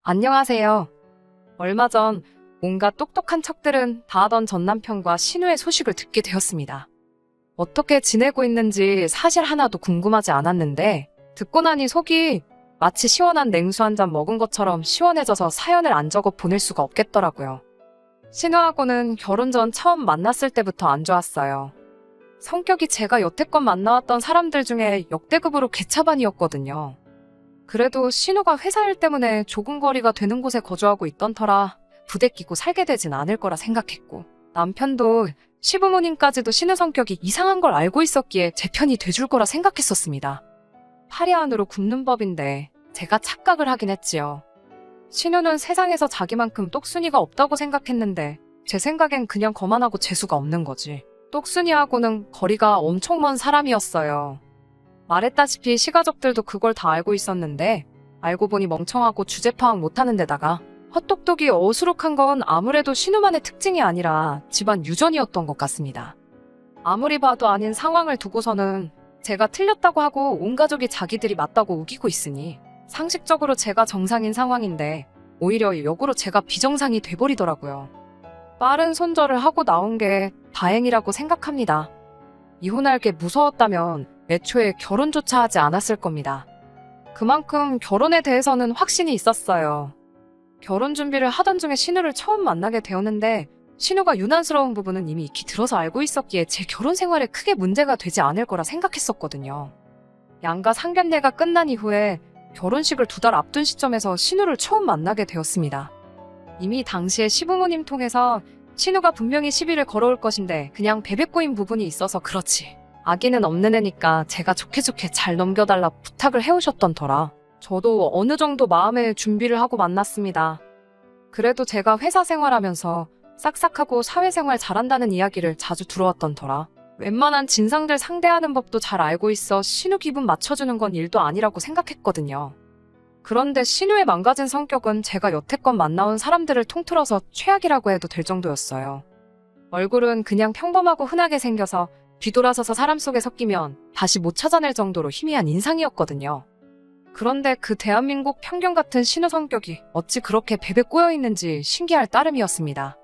안녕하세요. 얼마 전 온갖 똑똑한 척들은 다 하던 전 남편과 신우의 소식을 듣게 되었습니다. 어떻게 지내고 있는지 사실 하나도 궁금하지 않았는데 듣고 나니 속이 마치 시원한 냉수 한 잔 먹은 것처럼 시원해져서 사연을 안 적어 보낼 수가 없겠더라고요. 신우하고는 결혼 전 처음 만났을 때부터 안 좋았어요. 성격이 제가 여태껏 만나왔던 사람들 중에 역대급으로 개차반이었거든요. 그래도 신우가 회사 일 때문에 조금 거리가 되는 곳에 거주하고 있던 터라 부대끼고 살게 되진 않을 거라 생각했고, 남편도 시부모님까지도 신우 성격이 이상한 걸 알고 있었기에 제 편이 돼줄 거라 생각했었습니다. 파리 안으로 굽는 법인데 제가 착각을 하긴 했지요. 신우는 세상에서 자기만큼 똑순이가 없다고 생각했는데 제 생각엔 그냥 거만하고 재수가 없는 거지. 똑순이하고는 거리가 엄청 먼 사람이었어요. 말했다시피 시가족들도 그걸 다 알고 있었는데 알고 보니 멍청하고 주제 파악 못하는 데다가 헛똑똑이 어수룩한 건 아무래도 신우만의 특징이 아니라 집안 유전이었던 것 같습니다. 아무리 봐도 아닌 상황을 두고서는 제가 틀렸다고 하고 온 가족이 자기들이 맞다고 우기고 있으니 상식적으로 제가 정상인 상황인데 오히려 역으로 제가 비정상이 돼버리더라고요. 빠른 손절을 하고 나온 게 다행이라고 생각합니다. 이혼할 게 무서웠다면 애초에 결혼조차 하지 않았을 겁니다. 그만큼 결혼에 대해서는 확신이 있었어요. 결혼 준비를 하던 중에 신우를 처음 만나게 되었는데 신우가 유난스러운 부분은 이미 익히 들어서 알고 있었기에 제 결혼 생활에 크게 문제가 되지 않을 거라 생각했었거든요. 양가 상견례가 끝난 이후에 결혼식을 2달 앞둔 시점에서 신우를 처음 만나게 되었습니다. 이미 당시에 시부모님 통해서 신우가 분명히 시비를 걸어올 것인데 그냥 베베 꼬인 부분이 있어서 그렇지, 아기는 없는 애니까 제가 좋게 잘 넘겨달라 부탁을 해오셨던 터라 저도 어느 정도 마음의 준비를 하고 만났습니다. 그래도 제가 회사 생활하면서 싹싹하고 사회생활 잘한다는 이야기를 자주 들어왔던 터라 웬만한 진상들 상대하는 법도 잘 알고 있어 신우 기분 맞춰주는 건 일도 아니라고 생각했거든요. 그런데 신우의 망가진 성격은 제가 여태껏 만나온 사람들을 통틀어서 최악이라고 해도 될 정도였어요. 얼굴은 그냥 평범하고 흔하게 생겨서 뒤돌아서서 사람 속에 섞이면 다시 못 찾아낼 정도로 희미한 인상이었거든요. 그런데 그 대한민국 평균 같은 신우 성격이 어찌 그렇게 베베 꼬여있는지 신기할 따름이었습니다.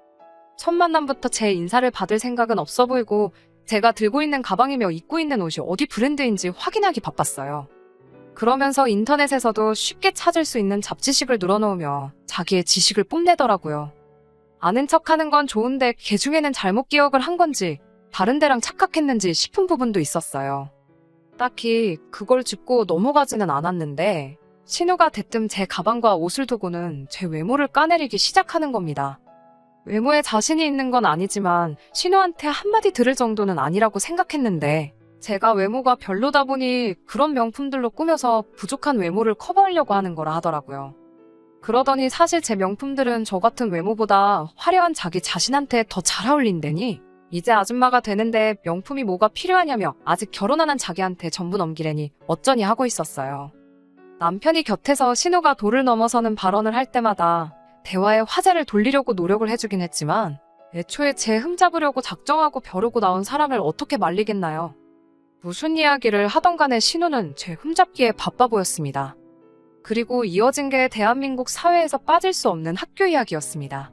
첫 만남부터 제 인사를 받을 생각은 없어 보이고 제가 들고 있는 가방이며 입고 있는 옷이 어디 브랜드인지 확인하기 바빴어요. 그러면서 인터넷에서도 쉽게 찾을 수 있는 잡지식을 눌러놓으며 자기의 지식을 뽐내더라고요. 아는 척하는 건 좋은데 걔 중에는 잘못 기억을 한 건지 다른 데랑 착각했는지 싶은 부분도 있었어요. 딱히 그걸 짚고 넘어가지는 않았는데 신우가 대뜸 제 가방과 옷을 두고는 제 외모를 까내리기 시작하는 겁니다. 외모에 자신이 있는 건 아니지만 신우한테 한마디 들을 정도는 아니라고 생각했는데 제가 외모가 별로다 보니 그런 명품들로 꾸며서 부족한 외모를 커버하려고 하는 거라 하더라고요. 그러더니 사실 제 명품들은 저 같은 외모보다 화려한 자기 자신한테 더 잘 어울린다니 이제 아줌마가 되는데 명품이 뭐가 필요하냐며 아직 결혼 안 한 자기한테 전부 넘기려니 어쩌니 하고 있었어요. 남편이 곁에서 신우가 도를 넘어서는 발언을 할 때마다 대화의 화제를 돌리려고 노력을 해주긴 했지만 애초에 제 흠잡으려고 작정하고 벼르고 나온 사람을 어떻게 말리겠나요. 무슨 이야기를 하던 간에 신우는 제 흠잡기에 바빠 보였습니다. 그리고 이어진 게 대한민국 사회에서 빠질 수 없는 학교 이야기였습니다.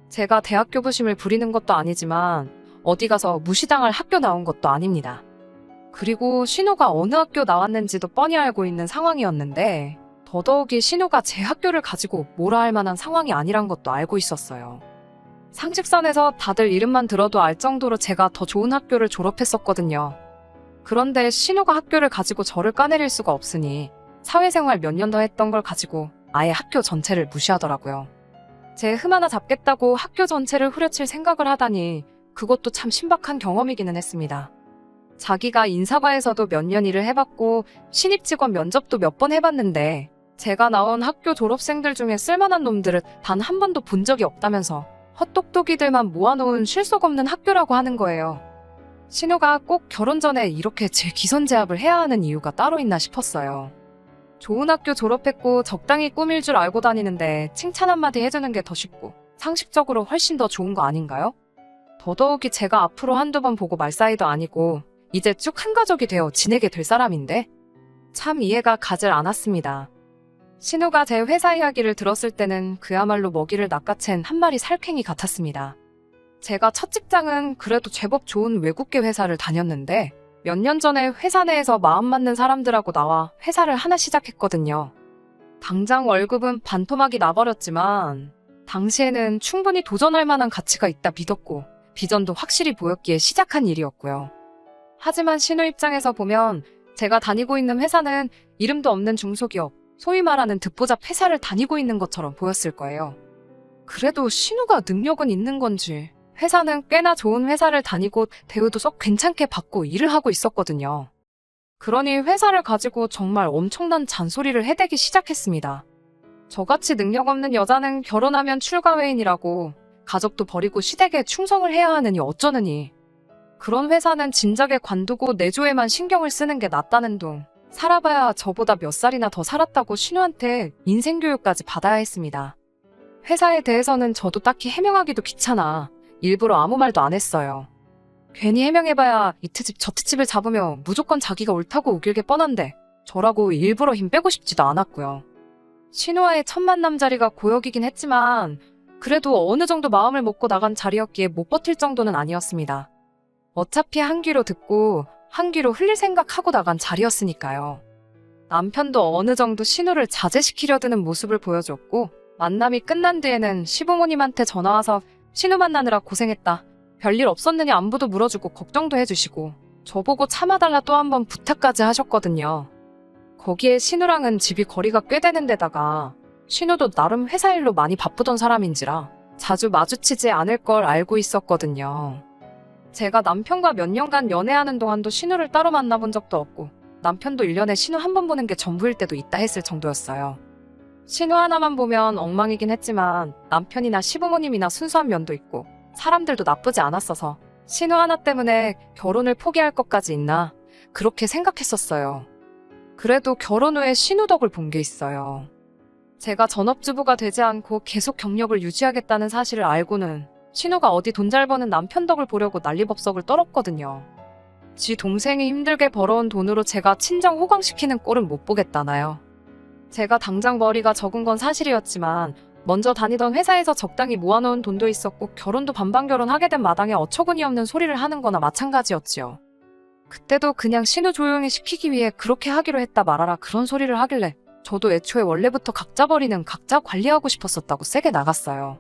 제가 대학교 부심을 부리는 것도 아니지만 어디 가서 무시당할 학교 나온 것도 아닙니다. 그리고 신우가 어느 학교 나왔는지도 뻔히 알고 있는 상황이었는데 더더욱이 신우가 제 학교를 가지고 뭐라 할 만한 상황이 아니란 것도 알고 있었어요. 상식선에서 다들 이름만 들어도 알 정도로 제가 더 좋은 학교를 졸업했었거든요. 그런데 신우가 학교를 가지고 저를 까내릴 수가 없으니 사회생활 몇 년 더 했던 걸 가지고 아예 학교 전체를 무시하더라고요. 제 흠 하나 잡겠다고 학교 전체를 후려칠 생각을 하다니 그것도 참 신박한 경험이기는 했습니다. 자기가 인사과에서도 몇 년 일을 해봤고 신입 직원 면접도 몇 번 해봤는데 제가 나온 학교 졸업생들 중에 쓸만한 놈들을 단 한 번도 본 적이 없다면서 헛똑똑이들만 모아놓은 실속 없는 학교라고 하는 거예요. 신우가 꼭 결혼 전에 이렇게 제 기선제압을 해야 하는 이유가 따로 있나 싶었어요. 좋은 학교 졸업했고 적당히 꾸밀 줄 알고 다니는데 칭찬 한마디 해주는 게 더 쉽고 상식적으로 훨씬 더 좋은 거 아닌가요? 더더욱이 제가 앞으로 한두 번 보고 말 사이도 아니고 이제 쭉 한 가족이 되어 지내게 될 사람인데 참 이해가 가질 않았습니다. 신우가 제 회사 이야기를 들었을 때는 그야말로 먹이를 낚아챈 한 마리 살쾡이 같았습니다. 제가 첫 직장은 그래도 제법 좋은 외국계 회사를 다녔는데 몇 년 전에 회사 내에서 마음 맞는 사람들하고 나와 회사를 하나 시작했거든요. 당장 월급은 반토막이 나버렸지만 당시에는 충분히 도전할 만한 가치가 있다 믿었고 비전도 확실히 보였기에 시작한 일이었고요. 하지만 신우 입장에서 보면 제가 다니고 있는 회사는 이름도 없는 중소기업, 소위 말하는 듣보잡 회사를 다니고 있는 것처럼 보였을 거예요. 그래도 신우가 능력은 있는 건지 회사는 꽤나 좋은 회사를 다니고 대우도 썩 괜찮게 받고 일을 하고 있었거든요. 그러니 회사를 가지고 정말 엄청난 잔소리를 해대기 시작했습니다. 저같이 능력 없는 여자는 결혼하면 출가회인이라고 가족도 버리고 시댁에 충성을 해야 하느니 어쩌느니 그런 회사는 진작에 관두고 내조에만 신경을 쓰는 게 낫다는 둥 살아봐야 저보다 몇 살이나 더 살았다고 신우한테 인생교육까지 받아야 했습니다. 회사에 대해서는 저도 딱히 해명하기도 귀찮아 일부러 아무 말도 안 했어요. 괜히 해명해봐야 이 트집 저 트집을 잡으며 무조건 자기가 옳다고 우길게 뻔한데 저라고 일부러 힘 빼고 싶지도 않았고요. 신우와의 첫 만남 자리가 고역이긴 했지만 그래도 어느 정도 마음을 먹고 나간 자리였기에 못 버틸 정도는 아니었습니다. 어차피 한 귀로 듣고 한 귀로 흘릴 생각하고 나간 자리였으니까요. 남편도 어느 정도 신우를 자제시키려 드는 모습을 보여줬고 만남이 끝난 뒤에는 시부모님한테 전화와서 신우 만나느라 고생했다. 별일 없었느냐 안부도 물어주고 걱정도 해주시고 저보고 참아달라 또 한 번 부탁까지 하셨거든요. 거기에 신우랑은 집이 거리가 꽤 되는 데다가 신우도 나름 회사 일로 많이 바쁘던 사람인지라 자주 마주치지 않을 걸 알고 있었거든요. 제가 남편과 몇 년간 연애하는 동안도 신우를 따로 만나본 적도 없고 남편도 1년에 신우 한 번 보는 게 전부일 때도 있다 했을 정도였어요. 신우 하나만 보면 엉망이긴 했지만 남편이나 시부모님이나 순수한 면도 있고 사람들도 나쁘지 않았어서 신우 하나 때문에 결혼을 포기할 것까지 있나 그렇게 생각했었어요. 그래도 결혼 후에 신우 덕을 본 게 있어요. 제가 전업주부가 되지 않고 계속 경력을 유지하겠다는 사실을 알고는 신우가 어디 돈 잘 버는 남편 덕을 보려고 난리법석을 떨었거든요. 지 동생이 힘들게 벌어온 돈으로 제가 친정 호강시키는 꼴은 못 보겠다나요. 제가 당장 머리가 적은 건 사실이었지만 먼저 다니던 회사에서 적당히 모아놓은 돈도 있었고 결혼도 반반 결혼하게 된 마당에 어처구니 없는 소리를 하는 거나 마찬가지였지요. 그때도 그냥 신우 조용히 시키기 위해 그렇게 하기로 했다 말아라 그런 소리를 하길래 저도 애초에 원래부터 각자 버리는 각자 관리하고 싶었었다고 세게 나갔어요.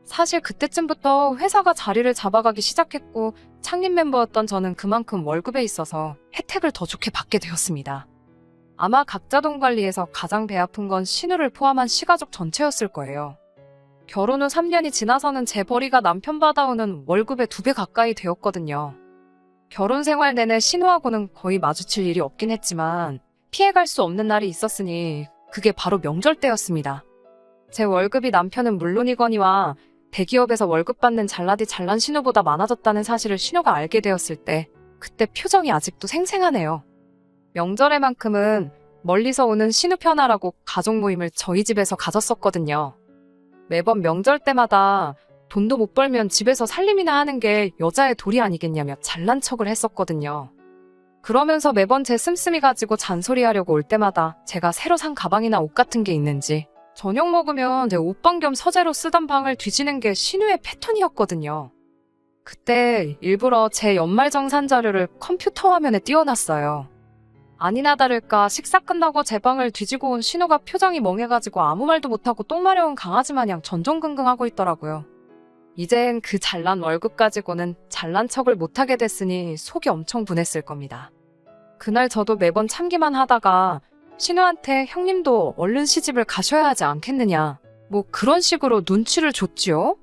사실 그때쯤부터 회사가 자리를 잡아가기 시작했고 창립 멤버였던 저는 그만큼 월급에 있어서 혜택을 더 좋게 받게 되었습니다. 아마 각자 돈 관리에서 가장 배 아픈 건 신우를 포함한 시가족 전체였을 거예요. 결혼 후 3년이 지나서는 제 벌이가 남편 받아오는 월급의 2배 가까이 되었거든요. 결혼 생활 내내 신우하고는 거의 마주칠 일이 없긴 했지만 피해갈 수 없는 날이 있었으니 그게 바로 명절 때였습니다. 제 월급이 남편은 물론이거니와 대기업에서 월급 받는 잘나디 잘난 신우보다 많아졌다는 사실을 신우가 알게 되었을 때 그때 표정이 아직도 생생하네요. 명절에만큼은 멀리서 오는 신우 편하라고 가족 모임을 저희 집에서 가졌었거든요. 매번 명절 때마다 돈도 못 벌면 집에서 살림이나 하는 게 여자의 도리 아니겠냐며 잘난 척을 했었거든요. 그러면서 매번 제 씀씀이 가지고 잔소리하려고 올 때마다 제가 새로 산 가방이나 옷 같은 게 있는지 저녁 먹으면 제 옷방 겸 서재로 쓰던 방을 뒤지는 게 신우의 패턴이었거든요. 그때 일부러 제 연말정산 자료를 컴퓨터 화면에 띄워놨어요. 아니나 다를까 식사 끝나고 제 방을 뒤지고 온 신우가 표정이 멍해가지고 아무 말도 못하고 똥 마려운 강아지 마냥 전전긍긍하고 있더라고요. 이젠 그 잘난 월급 가지고는 잘난 척을 못하게 됐으니 속이 엄청 분했을 겁니다. 그날 저도 매번 참기만 하다가 신우한테 형님도 얼른 시집을 가셔야 하지 않겠느냐 뭐 그런 식으로 눈치를 줬지요.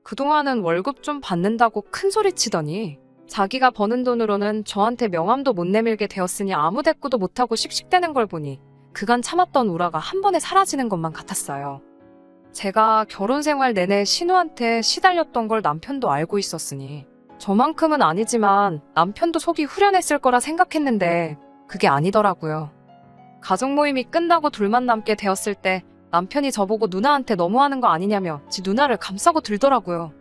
그동안은 월급 좀 받는다고 큰소리치더니 자기가 버는 돈으로는 저한테 명함도 못 내밀게 되었으니 아무 대꾸도 못하고 씩씩대는 걸 보니 그간 참았던 우라가 한 번에 사라지는 것만 같았어요. 제가 결혼 생활 내내 신우한테 시달렸던 걸 남편도 알고 있었으니 저만큼은 아니지만 남편도 속이 후련했을 거라 생각했는데 그게 아니더라고요. 가족 모임이 끝나고 둘만 남게 되었을 때 남편이 저보고 누나한테 너무하는 거 아니냐며 지 누나를 감싸고 들더라고요.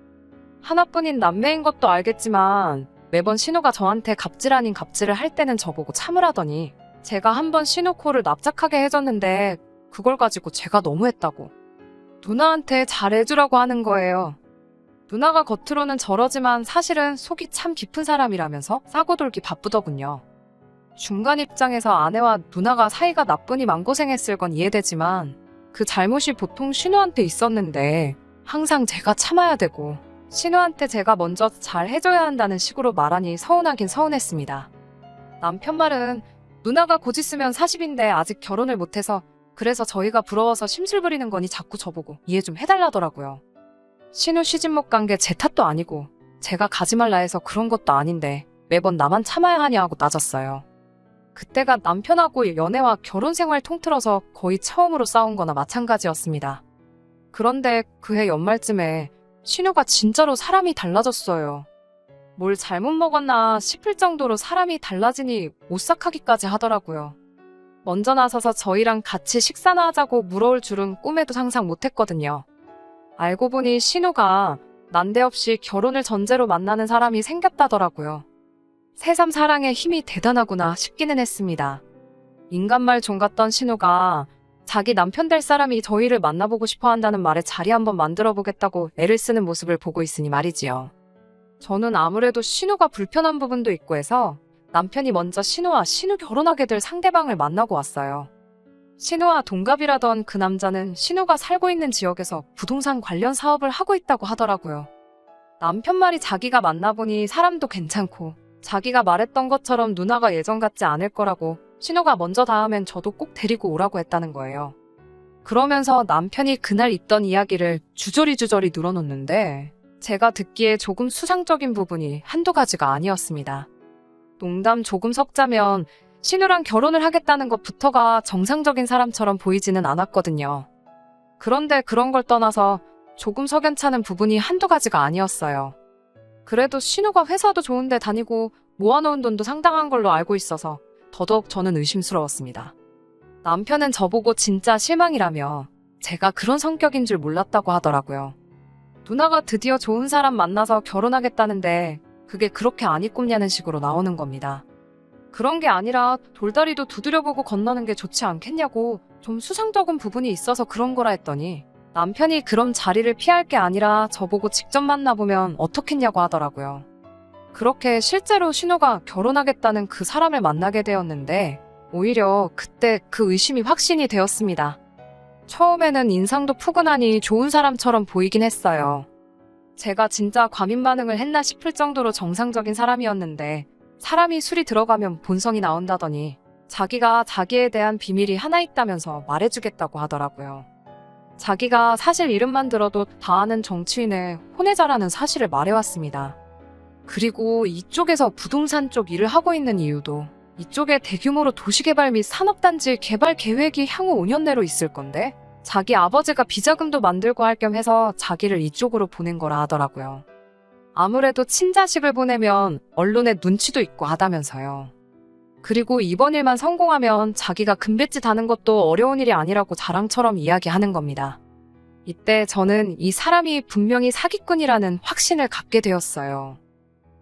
하나뿐인 남매인 것도 알겠지만 매번 신우가 저한테 갑질 아닌 갑질을 할 때는 저보고 참으라더니 제가 한번 신우 코를 납작하게 해줬는데 그걸 가지고 제가 너무했다고 누나한테 잘해주라고 하는 거예요. 누나가 겉으로는 저러지만 사실은 속이 참 깊은 사람이라면서 싸고 돌기 바쁘더군요. 중간 입장에서 아내와 누나가 사이가 나쁘니 마음고생했을 건 이해되지만 그 잘못이 보통 신우한테 있었는데 항상 제가 참아야 되고 신우한테 제가 먼저 잘 해줘야 한다는 식으로 말하니 서운하긴 서운했습니다. 남편 말은 누나가 곧 있으면 40인데 아직 결혼을 못해서 그래서 저희가 부러워서 심술 부리는 거니 자꾸 저보고 이해 좀 해달라더라고요. 신우 시집 못 간 게 제 탓도 아니고 제가 가지 말라 해서 그런 것도 아닌데 매번 나만 참아야 하냐 하고 따졌어요. 그때가 남편하고 연애와 결혼 생활 통틀어서 거의 처음으로 싸운 거나 마찬가지였습니다. 그런데 그해 연말쯤에 신우가 진짜로 사람이 달라졌어요. 뭘 잘못 먹었나 싶을 정도로 사람이 달라지니 오싹하기까지 하더라고요. 먼저 나서서 저희랑 같이 식사나 하자고 물어올 줄은 꿈에도 상상 못했거든요. 알고 보니 신우가 난데없이 결혼을 전제로 만나는 사람이 생겼다더라고요. 새삼 사랑의 힘이 대단하구나 싶기는 했습니다. 인간말 종 같던 신우가 자기 남편 될 사람이 저희를 만나보고 싶어 한다는 말에 자리 한번 만들어 보겠다고 애를 쓰는 모습을 보고 있으니 말이지요. 저는 아무래도 신우가 불편한 부분도 있고 해서 남편이 먼저 신우 결혼하게 될 상대방을 만나고 왔어요. 신우와 동갑이라던 그 남자는 신우가 살고 있는 지역에서 부동산 관련 사업을 하고 있다고 하더라고요. 남편 말이 자기가 만나보니 사람도 괜찮고 자기가 말했던 것처럼 누나가 예전 같지 않을 거라고 신우가 먼저 닿으면 저도 꼭 데리고 오라고 했다는 거예요. 그러면서 남편이 그날 있던 이야기를 주저리 늘어놓는데 제가 듣기에 조금 수상적인 부분이 한두 가지가 아니었습니다. 농담 조금 섞자면 신우랑 결혼을 하겠다는 것부터가 정상적인 사람처럼 보이지는 않았거든요. 그런데 그런 걸 떠나서 조금 석연찮은 부분이 한두 가지가 아니었어요. 그래도 신우가 회사도 좋은데 다니고 모아놓은 돈도 상당한 걸로 알고 있어서 더더욱 저는 의심스러웠습니다. 남편은 저보고 진짜 실망이라며 제가 그런 성격인 줄 몰랐다고 하더라고요. 누나가 드디어 좋은 사람 만나서 결혼하겠다는데 그게 그렇게 안 이꼽냐는 식으로 나오는 겁니다. 그런 게 아니라 돌다리도 두드려보고 건너는 게 좋지 않겠냐고 좀 수상적인 부분이 있어서 그런 거라 했더니 남편이 그럼 자리를 피할 게 아니라 저보고 직접 만나보면 어떻겠냐고 하더라고요. 그렇게 실제로 신우가 결혼하겠다는 그 사람을 만나게 되었는데 오히려 그때 그 의심이 확신이 되었습니다. 처음에는 인상도 푸근하니 좋은 사람처럼 보이긴 했어요. 제가 진짜 과민 반응을 했나 싶을 정도로 정상적인 사람이었는데 사람이 술이 들어가면 본성이 나온다더니 자기가 자기에 대한 비밀이 하나 있다면서 말해주겠다고 하더라고요. 자기가 사실 이름만 들어도 다 아는 정치인의 혼외자라는 사실을 말해왔습니다. 그리고 이쪽에서 부동산 쪽 일을 하고 있는 이유도 이쪽에 대규모로 도시개발 및 산업단지 개발 계획이 향후 5년 내로 있을 건데 자기 아버지가 비자금도 만들고 할 겸 해서 자기를 이쪽으로 보낸 거라 하더라고요. 아무래도 친자식을 보내면 언론에 눈치도 있고 하다면서요. 그리고 이번 일만 성공하면 자기가 금뱃지 다는 것도 어려운 일이 아니라고 자랑처럼 이야기하는 겁니다. 이때 저는 이 사람이 분명히 사기꾼이라는 확신을 갖게 되었어요.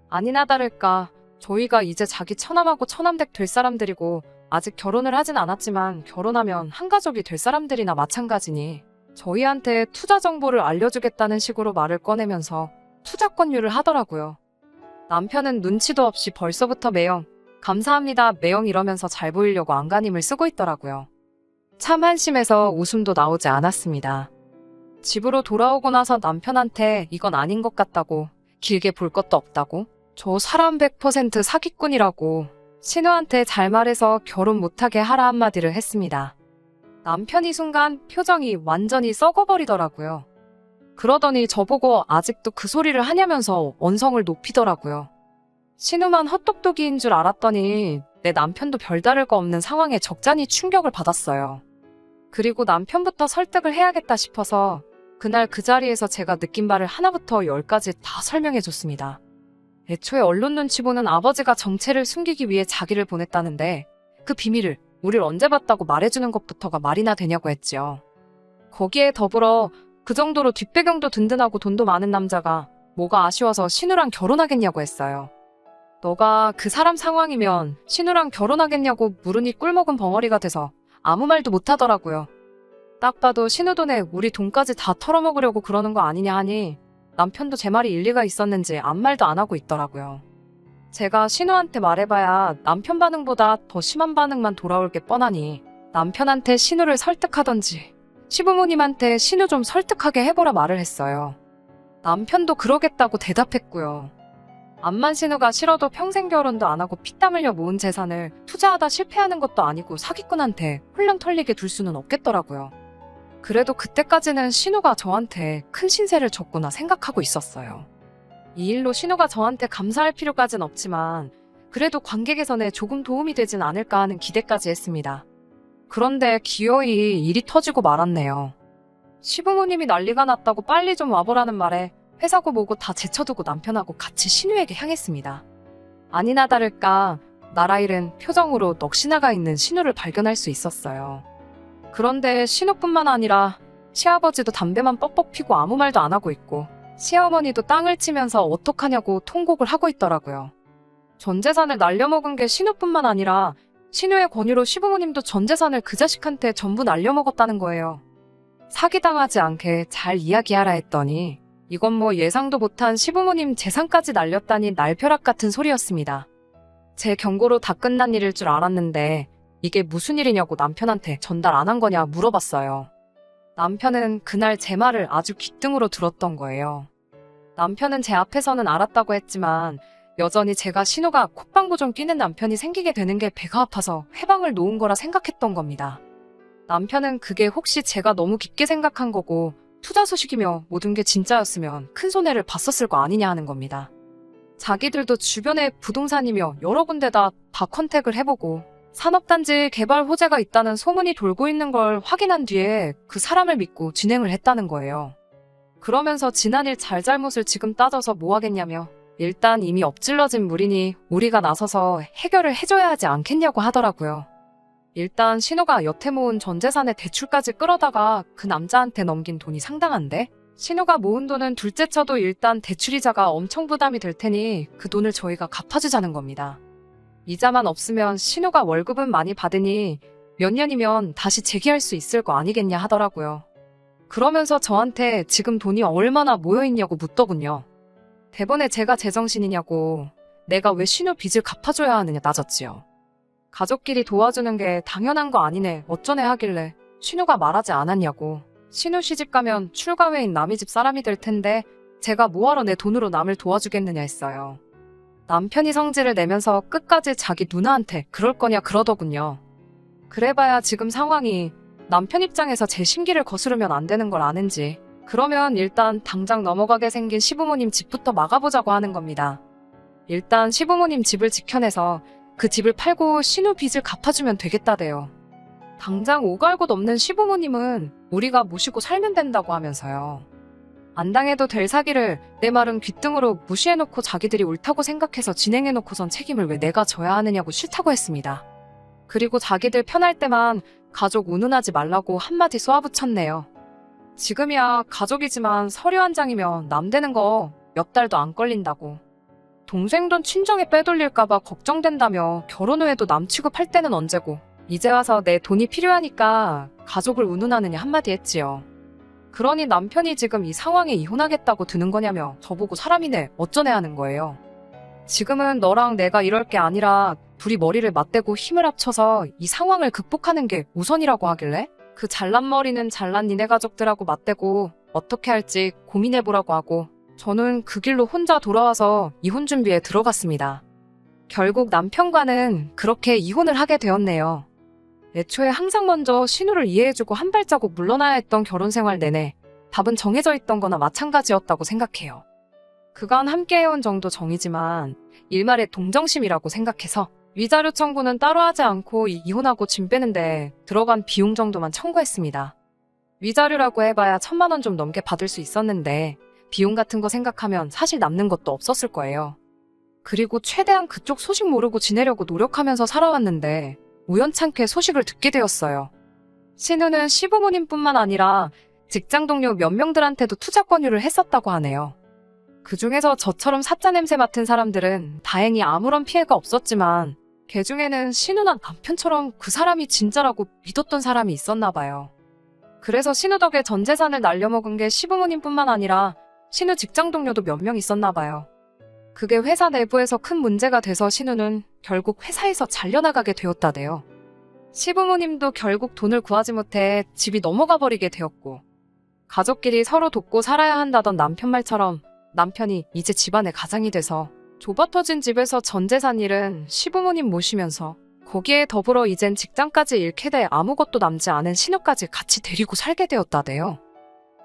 아니나 다를까 저희가 이제 자기 처남하고 처남댁 될 사람들이고 아직 결혼을 하진 않았지만 결혼하면 한가족이 될 사람들이나 마찬가지니 저희한테 투자 정보를 알려주겠다는 식으로 말을 꺼내면서 투자 권유를 하더라고요. 남편은 눈치도 없이 벌써부터 매형, 감사합니다 매형 이러면서 잘 보이려고 안간힘을 쓰고 있더라고요. 참 한심해서 웃음도 나오지 않았습니다. 집으로 돌아오고 나서 남편한테 이건 아닌 것 같다고, 길게 볼 것도 없다고, 저 사람 100% 사기꾼이라고 신우한테 잘 말해서 결혼 못하게 하라 한마디를 했습니다. 남편이 순간 표정이 완전히 썩어버리더라고요. 그러더니 저보고 아직도 그 소리를 하냐면서 언성을 높이더라고요. 신우만 헛똑똑이인 줄 알았더니 내 남편도 별다를 거 없는 상황에 적잖이 충격을 받았어요. 그리고 남편부터 설득을 해야겠다 싶어서 그날 그 자리에서 제가 느낀 바를 하나부터 10까지 다 설명해줬습니다. 애초에 언론 눈치 보는 아버지가 정체를 숨기기 위해 자기를 보냈다는데 그 비밀을 우릴 언제 봤다고 말해주는 것부터가 말이나 되냐고 했지요. 거기에 더불어 그 정도로 뒷배경도 든든하고 돈도 많은 남자가 뭐가 아쉬워서 신우랑 결혼하겠냐고 했어요. 너가 그 사람 상황이면 신우랑 결혼하겠냐고 물으니 꿀먹은 벙어리가 돼서 아무 말도 못하더라고요. 딱 봐도 신우 돈에 우리 돈까지 다 털어먹으려고 그러는 거 아니냐 하니 남편도 제 말이 일리가 있었는지 아무 말도 안 하고 있더라고요. 제가 신우한테 말해봐야 남편 반응보다 더 심한 반응만 돌아올 게 뻔하니 남편한테 신우를 설득하던지 시부모님한테 신우 좀 설득하게 해보라 말을 했어요. 남편도 그러겠다고 대답했고요. 암만 신우가 싫어도 평생 결혼도 안 하고 피땀 흘려 모은 재산을 투자하다 실패하는 것도 아니고 사기꾼한테 홀랑 털리게 둘 수는 없겠더라고요. 그래도 그때까지는 신우가 저한테 큰 신세를 졌구나 생각하고 있었어요. 이 일로 신우가 저한테 감사할 필요까진 없지만 그래도 관계 개선에 조금 도움이 되진 않을까 하는 기대까지 했습니다. 그런데 기어이 일이 터지고 말았네요. 시부모님이 난리가 났다고 빨리 좀 와보라는 말에 회사고 뭐고 다 제쳐두고 남편하고 같이 신우에게 향했습니다. 아니나 다를까 나라일은 표정으로 넋이나가 있는 신우를 발견할 수 있었어요. 그런데 신우뿐만 아니라 시아버지도 담배만 뻑뻑 피고 아무 말도 안 하고 있고 시어머니도 땅을 치면서 어떡하냐고 통곡을 하고 있더라고요. 전 재산을 날려먹은 게 신우뿐만 아니라 신우의 권유로 시부모님도 전 재산을 그 자식한테 전부 날려먹었다는 거예요. 사기당하지 않게 잘 이야기하라 했더니 이건 뭐 예상도 못한 시부모님 재산까지 날렸다니 날벼락 같은 소리였습니다. 제 경고로 다 끝난 일일 줄 알았는데 이게 무슨 일이냐고 남편한테 전달 안 한 거냐 물어봤어요. 남편은 그날 제 말을 아주 귓등으로 들었던 거예요. 남편은 제 앞에서는 알았다고 했지만 여전히 제가 신우가 콧방구 좀 끼는 남편이 생기게 되는 게 배가 아파서 회방을 놓은 거라 생각했던 겁니다. 남편은 그게 혹시 제가 너무 깊게 생각한 거고 투자 소식이며 모든 게 진짜였으면 큰 손해를 봤었을 거 아니냐 하는 겁니다. 자기들도 주변에 부동산이며 여러 군데다 다 컨택을 해보고 산업단지 개발 호재가 있다는 소문이 돌고 있는 걸 확인한 뒤에 그 사람을 믿고 진행을 했다는 거예요. 그러면서 지난 일 잘잘못을 지금 따져서 뭐 하겠냐며 일단 이미 엎질러진 물이니 우리가 나서서 해결을 해줘야 하지 않겠냐고 하더라고요. 일단 신우가 여태 모은 전 재산의 대출까지 끌어다가 그 남자한테 넘긴 돈이 상당한데 신우가 모은 돈은 둘째 쳐도 일단 대출이자가 엄청 부담이 될 테니 그 돈을 저희가 갚아주자는 겁니다. 이자만 없으면 신우가 월급은 많이 받으니 몇 년이면 다시 재기할 수 있을 거 아니겠냐 하더라고요. 그러면서 저한테 지금 돈이 얼마나 모여있냐고 묻더군요. 대번에 제가 제정신이냐고 내가 왜 신우 빚을 갚아줘야 하느냐 따졌지요. 가족끼리 도와주는 게 당연한 거 아니네 어쩌네 하길래 신우가 말하지 않았냐고. 신우 시집가면 출가회인 남의 집 사람이 될 텐데 제가 뭐하러 내 돈으로 남을 도와주겠느냐 했어요. 남편이 성질을 내면서 끝까지 자기 누나한테 그럴 거냐 그러더군요. 그래봐야 지금 상황이 남편 입장에서 제 심기를 거스르면 안 되는 걸 아는지 그러면 일단 당장 넘어가게 생긴 시부모님 집부터 막아보자고 하는 겁니다. 일단 시부모님 집을 지켜내서 그 집을 팔고 신우 빚을 갚아주면 되겠다대요. 당장 오갈 곳 없는 시부모님은 우리가 모시고 살면 된다고 하면서요. 안 당해도 될 사기를 내 말은 귓등으로 무시해놓고 자기들이 옳다고 생각해서 진행해놓고선 책임을 왜 내가 져야 하느냐고 싫다고 했습니다. 그리고 자기들 편할 때만 가족 운운하지 말라고 한마디 쏘아붙였네요. 지금이야 가족이지만 서류 한 장이면 남 되는 거 몇 달도 안 걸린다고. 동생 돈 친정에 빼돌릴까봐 걱정된다며 결혼 후에도 남 취급할 때는 언제고 이제 와서 내 돈이 필요하니까 가족을 운운하느냐 한마디 했지요. 그러니 남편이 지금 이 상황에 이혼하겠다고 드는 거냐며 저보고 사람이네 어쩌네 하는 거예요. 지금은 너랑 내가 이럴 게 아니라 둘이 머리를 맞대고 힘을 합쳐서 이 상황을 극복하는 게 우선이라고 하길래 그 잘난 머리는 잘난 니네 가족들하고 맞대고 어떻게 할지 고민해보라고 하고 저는 그 길로 혼자 돌아와서 이혼 준비에 들어갔습니다. 결국 남편과는 그렇게 이혼을 하게 되었네요. 애초에 항상 먼저 신우를 이해해주고 한 발자국 물러나야 했던 결혼 생활 내내 답은 정해져 있던 거나 마찬가지였다고 생각해요. 그간 함께 해온 정도 정이지만 일말의 동정심이라고 생각해서 위자료 청구는 따로 하지 않고 이혼하고 짐 빼는데 들어간 비용 정도만 청구했습니다. 위자료라고 해봐야 1,000만 원 좀 넘게 받을 수 있었는데 비용 같은 거 생각하면 사실 남는 것도 없었을 거예요. 그리고 최대한 그쪽 소식 모르고 지내려고 노력하면서 살아왔는데 우연찮게 소식을 듣게 되었어요. 신우는 시부모님뿐만 아니라 직장 동료 몇 명들한테도 투자 권유를 했었다고 하네요. 그 중에서 저처럼 사짜 냄새 맡은 사람들은 다행히 아무런 피해가 없었지만 걔 중에는 신우나 남편처럼 그 사람이 진짜라고 믿었던 사람이 있었나 봐요. 그래서 신우 덕에 전 재산을 날려먹은 게 시부모님뿐만 아니라 신우 직장 동료도 몇 명 있었나 봐요. 그게 회사 내부에서 큰 문제가 돼서 신우는 결국 회사에서 잘려나가게 되었다네요. 시부모님도 결국 돈을 구하지 못해 집이 넘어가 버리게 되었고, 가족끼리 서로 돕고 살아야 한다던 남편 말처럼 남편이 이제 집안의 가장이 돼서 좁아터진 집에서 전 재산 일은 시부모님 모시면서, 거기에 더불어 이젠 직장까지 잃게 돼 아무것도 남지 않은 신우까지 같이 데리고 살게 되었다네요.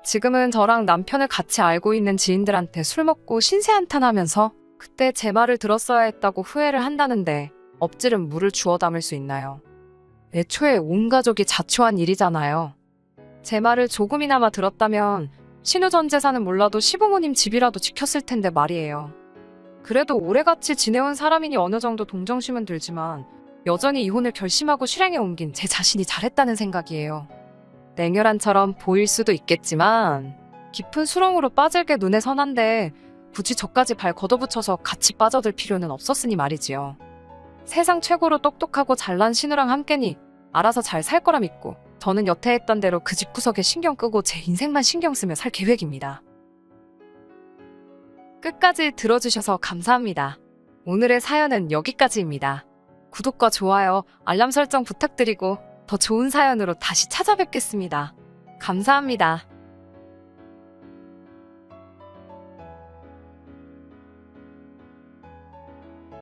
지금은 저랑 남편을 같이 알고 있는 지인들한테 술 먹고 신세한탄하면서 그때 제 말을 들었어야 했다고 후회를 한다는데, 엎질은 물을 주워 담을 수 있나요? 애초에 온 가족이 자초한 일이잖아요. 제 말을 조금이나마 들었다면 신우 전 재산은 몰라도 시부모님 집이라도 지켰을 텐데 말이에요. 그래도 오래같이 지내온 사람이니 어느 정도 동정심은 들지만 여전히 이혼을 결심하고 실행에 옮긴 제 자신이 잘했다는 생각이에요. 냉혈한처럼 보일 수도 있겠지만 깊은 수렁으로 빠질 게 눈에 선한데 굳이 저까지 발 걷어붙여서 같이 빠져들 필요는 없었으니 말이지요. 세상 최고로 똑똑하고 잘난 신우랑 함께니 알아서 잘 살 거라 믿고 저는 여태 했던 대로 그 집구석에 신경 끄고 제 인생만 신경 쓰며 살 계획입니다. 끝까지 들어주셔서 감사합니다. 오늘의 사연은 여기까지입니다. 구독과 좋아요, 알람 설정 부탁드리고 더 좋은 사연으로 다시 찾아뵙겠습니다. 감사합니다.